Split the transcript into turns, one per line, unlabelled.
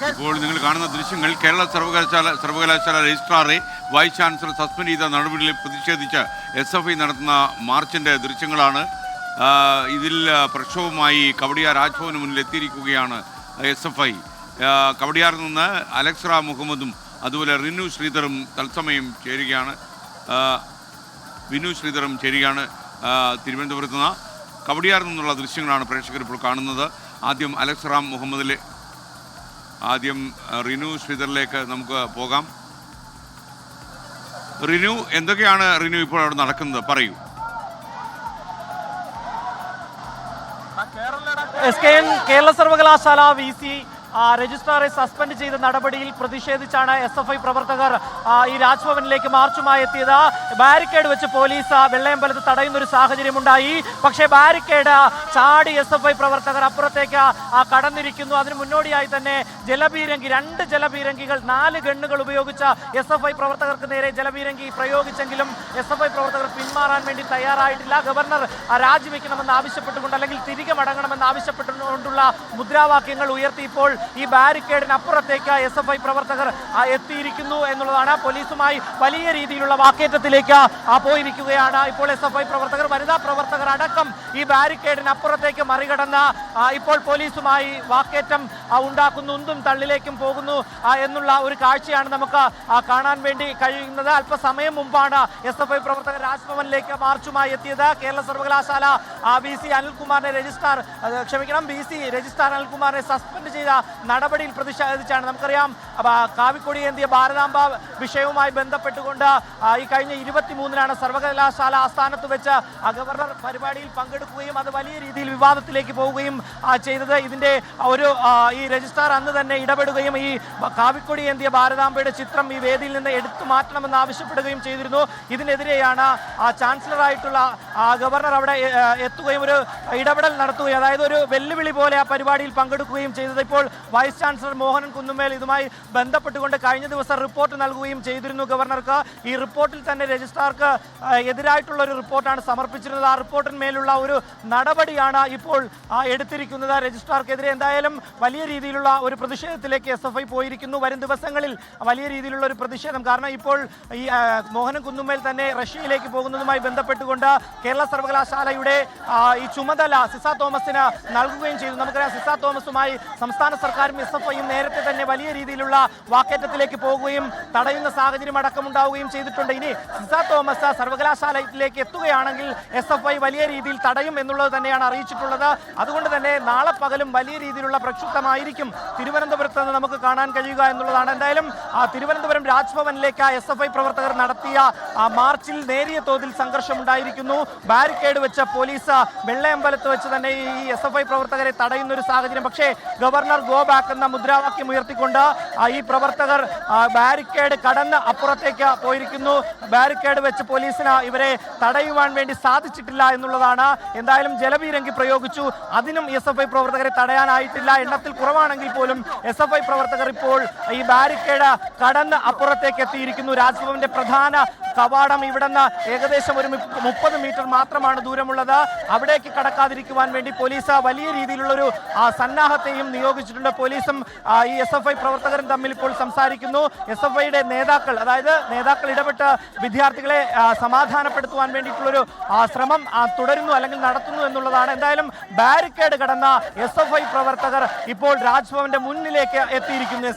ഇപ്പോൾ നിങ്ങൾ കാണുന്ന ദൃശ്യങ്ങൾ കേരള സർവകലാശാല രജിസ്ട്രാറെ വൈസ് ചാൻസലർ സസ്പെൻഡ് ചെയ്ത നടപടിയിൽ പ്രതിഷേധിച്ച് SFI നടത്തുന്ന മാർച്ചിന്റെ ദൃശ്യങ്ങളാണ്. ഇതിൽ പ്രക്ഷോഭവുമായി കവടിയാർ രാജ്ഭവന് മുന്നിൽ എത്തിയിരിക്കുകയാണ് SFI. കവടിയാറിൽ നിന്ന് അലക്സ് റാം മുഹമ്മദും അതുപോലെ റിനു ശ്രീധറും തത്സമയം ചേരുകയാണ്. തിരുവനന്തപുരത്ത് നിന്ന് കവടിയാറിൽ നിന്നുള്ള ദൃശ്യങ്ങളാണ് പ്രേക്ഷകർ ഇപ്പോൾ കാണുന്നത്. ആദ്യം അലക്സ് റാം മുഹമ്മദിലെ റിനു ശ്രീധറിലേക്ക് നമുക്ക് പോകാം. റിനു, എന്തൊക്കെയാണ് റിനു ഇപ്പോൾ അവിടെ നടക്കുന്നത്? പറയൂ.
കേരള സർവകലാശാല VC രജിസ്ട്രാറെ സസ്പെൻഡ് ചെയ്ത നടപടിയിൽ പ്രതിഷേധിച്ചാണ് SFI പ്രവർത്തകർ ഈ രാജ്ഭവനിലേക്ക് മാർച്ചുമായി എത്തിയത്. ബാരിക്കേഡ് വെച്ച് പോലീസ് വെള്ളയമ്പലത്ത് തടയുന്ന ഒരു സാഹചര്യമുണ്ടായി. പക്ഷേ ബാരിക്കേഡ് ചാടി SFI പ്രവർത്തകർ അപ്പുറത്തേക്ക് കടന്നിരിക്കുന്നു. അതിന് മുന്നോടിയായി തന്നെ രണ്ട് ജലപീരങ്കികൾ 4 ഗണ്ണുകൾ ഉപയോഗിച്ച SFI പ്രവർത്തകർക്ക് നേരെ ജലപീരങ്കി പ്രയോഗിച്ചെങ്കിലും SFI പ്രവർത്തകർ പിന്മാറാൻ വേണ്ടി തയ്യാറായിട്ടില്ല. ഗവർണർ രാജിവെക്കണമെന്ന് ആവശ്യപ്പെട്ടുകൊണ്ട് അല്ലെങ്കിൽ തിരികെ മടങ്ങണമെന്ന് ആവശ്യപ്പെട്ടുകൊണ്ടുള്ള മുദ്രാവാക്യങ്ങൾ ഉയർത്തി ഇപ്പോൾ ഈ ബാരിക്കേഡിന് അപ്പുറത്തേക്ക് SFI പ്രവർത്തകർ എത്തിയിരിക്കുന്നു എന്നുള്ളതാണ്. പോലീസുമായി വലിയ രീതിയിലുള്ള വാക്കേറ്റത്തിലേക്ക് പോയിരിക്കുകയാണ് ഇപ്പോൾ SFI പ്രവർത്തകർ. വനിതാ പ്രവർത്തകർ അടക്കം ഈ ബാരിക്കേഡിന് അപ്പുറത്തേക്ക് മറികടന്ന് ഇപ്പോൾ പോലീസുമായി വാക്കേറ്റം ഉണ്ടാക്കുന്നു, ഉന്തും തള്ളിലേക്കും പോകുന്നു എന്നുള്ള ഒരു കാഴ്ചയാണ് നമുക്ക് കാണാൻ വേണ്ടി കഴിയുന്നത്. അല്പസമയം മുമ്പാണ് SFI പ്രവർത്തകർ രാജ്ഭവനിലേക്ക് മാർച്ചുമായി എത്തിയത്. കേരള സർവകലാശാല VC രജിസ്ട്രാർ അനിൽകുമാറിനെ സസ്പെൻഡ് ചെയ്ത നടപടിയിൽ പ്രതിഷേധിച്ചാണ്. നമുക്കറിയാം, കാവിക്കൊടി ഏന്തിയ ഭാരതാംബ വിഷയവുമായി ബന്ധപ്പെട്ടുകൊണ്ട് ഈ കഴിഞ്ഞ 23-നാണ് സർവകലാശാല ആസ്ഥാനത്ത് വെച്ച് ഗവർണർ പരിപാടിയിൽ പങ്കെടുക്കുകയും അത് വലിയ രീതിയിൽ വിവാദത്തിലേക്ക് പോവുകയും ചെയ്തത്. ഇതിന്റെ ഈ രജിസ്ട്രാർ അന്ന് തന്നെ ഇടപെടുകയും ഈ കാവിക്കൊടി ഏന്തിയ ഭാരതാംബയുടെ ചിത്രം ഈ വേദിയിൽ നിന്ന് എടുത്തു മാറ്റണമെന്ന് ആവശ്യപ്പെടുകയും ചെയ്തിരുന്നു. ഇതിനെതിരെയാണ് ചാൻസലറായിട്ടുള്ള ഗവർണർ അവിടെ എത്തുകയും ഒരു ഇടപെടൽ നടത്തുകയും, അതായത് ഒരു വെല്ലുവിളി പോലെ ആ പരിപാടിയിൽ പങ്കെടുക്കുകയും ചെയ്തത്. ഇപ്പോൾ വൈസ് ചാൻസലർ മോഹനൻ കുന്നുമേൽ ഇതുമായി ബന്ധപ്പെട്ടുകൊണ്ട് കഴിഞ്ഞ ദിവസം റിപ്പോർട്ട് നൽകുകയും ചെയ്തിരുന്നു ഗവർണർക്ക്. ഈ റിപ്പോർട്ടിൽ തന്നെ രജിസ്ട്രാർക്ക് എതിരായിട്ടുള്ള ഒരു റിപ്പോർട്ടാണ് സമർപ്പിച്ചിരുന്നത്. ആ റിപ്പോർട്ടിന്മേലുള്ള ഒരു നടപടിയാണ് ഇപ്പോൾ എടുത്തിരിക്കുന്നത്. രജിസ്ട്രാർക്കെതിരെ എന്തായാലും വലിയ രീതിയിലുള്ള ഒരു പ്രതിഷേധത്തിലേക്ക് SFI പോയിരിക്കുന്നു. വരും ദിവസങ്ങളിൽ വലിയ രീതിയിലുള്ള ഒരു പ്രതിഷേധം, കാരണം ഇപ്പോൾ ഈ മോഹനൻ കുന്നുമേൽ തന്നെ റഷ്യയിലേക്ക് പോകുന്നതുമായി ബന്ധപ്പെട്ടുകൊണ്ട് കേരള സർവകലാശാലയുടെ ഈ ചുമതല സിസ തോമസിന് നൽകുകയും ചെയ്തു. നമുക്കറിയാം, സിസ തോമസുമായി സംസ്ഥാന സർക്കാരും SFIയും നേരത്തെ തന്നെ വലിയ രീതിയിലുള്ള വാക്കേറ്റത്തിലേക്ക് പോകുകയും തടയുന്ന സാഹചര്യം അടക്കമുണ്ടാവുകയും ചെയ്തിട്ടുണ്ട്. ഇനി സിസ തോമസ് സർവകലാശാലയിലേക്ക് എത്തുകയാണെങ്കിൽ SFI വലിയ രീതിയിൽ തടയും എന്നുള്ളത് തന്നെയാണ് അറിയിച്ചിട്ടുള്ളത്. അതുകൊണ്ട് തന്നെ നാളെ പകലും വലിയ രീതിയിലുള്ള പ്രക്ഷുബ്ധമായിരിക്കും തിരുവനന്തപുരത്ത് നിന്ന് നമുക്ക് കാണാൻ കഴിയുക എന്നുള്ളതാണ്. എന്തായാലും തിരുവനന്തപുരം രാജ്ഭവനിലേക്ക് SFI പ്രവർത്തകർ നടത്തിയ മാർച്ചിൽ നേരിയ തോതിൽ സംഘർഷമുണ്ടായിരിക്കുന്നു. ബാരിക്കേഡ് വെച്ച പോലീസ് വെള്ളയമ്പലത്ത് വെച്ച് തന്നെ ഈ SFI പ്രവർത്തകരെ തടയുന്ന ഒരു സാഹചര്യം. പക്ഷേ ഗവർണർ ഗോ ബാക്ക് എന്ന മുദ്രാവാക്യം ഉയർത്തിക്കൊണ്ട് ഈ പ്രവർത്തകർ ബാരിക്കേഡ് കടന്ന് അപ്പുറത്തേക്ക് പോയിരിക്കുന്നു. ബാരിക്കേഡ് വെച്ച് പോലീസിന് ഇവരെ തടയുവാൻ വേണ്ടി സാധിച്ചിട്ടില്ല എന്നുള്ളതാണ്. എന്തായാലും ജലപീരങ്കി പ്രയോഗിച്ചു, അതിനും SFI പ്രവർത്തകരെ തടയാനായിട്ടില്ല. എണ്ണത്തിൽ കുറവാണെങ്കിൽ പോലും SFI പ്രവർത്തകർ ഇപ്പോൾ ഈ ബാരിക്കേഡ് കടന്ന് അപ്പുറത്തേക്ക് എത്തിയിരിക്കുന്നു. രാജ്ഭവന്റെ പ്രധാന കവാടം ഇവിടുന്ന് ഏകദേശം ഒരു 30 മീറ്റർ മാത്രമാണ് ദൂരമുള്ളത്. അവിടേക്ക് കടക്കാതിരിക്കുവാൻ വേണ്ടി പോലീസ് വലിയ രീതിയിലുള്ളൊരു സന്നാഹത്തെയും നിയോഗിച്ചിട്ടുണ്ട്. പോലീസും ഈ SFI പ്രവർത്തകരും തമ്മിൽ ഇപ്പോൾ സംസാരിക്കുന്നു. SFIയുടെ നേതാക്കൾ ഇടപെട്ട് വിദ്യാർത്ഥികളെ സമാധാനപ്പെടുത്തുവാൻ വേണ്ടിയിട്ടുള്ളൊരു ശ്രമം തുടരുന്നു അല്ലെങ്കിൽ നടത്തുന്നു എന്നുള്ളതാണ്. എന്തായാലും ബാരിക്കേഡ് കടന്ന SFI പ്രവർത്തകർ ഇപ്പോൾ രാജ്ഭവന്റെ മുന്നിലേക്ക് എത്തിയിരിക്കുന്നു.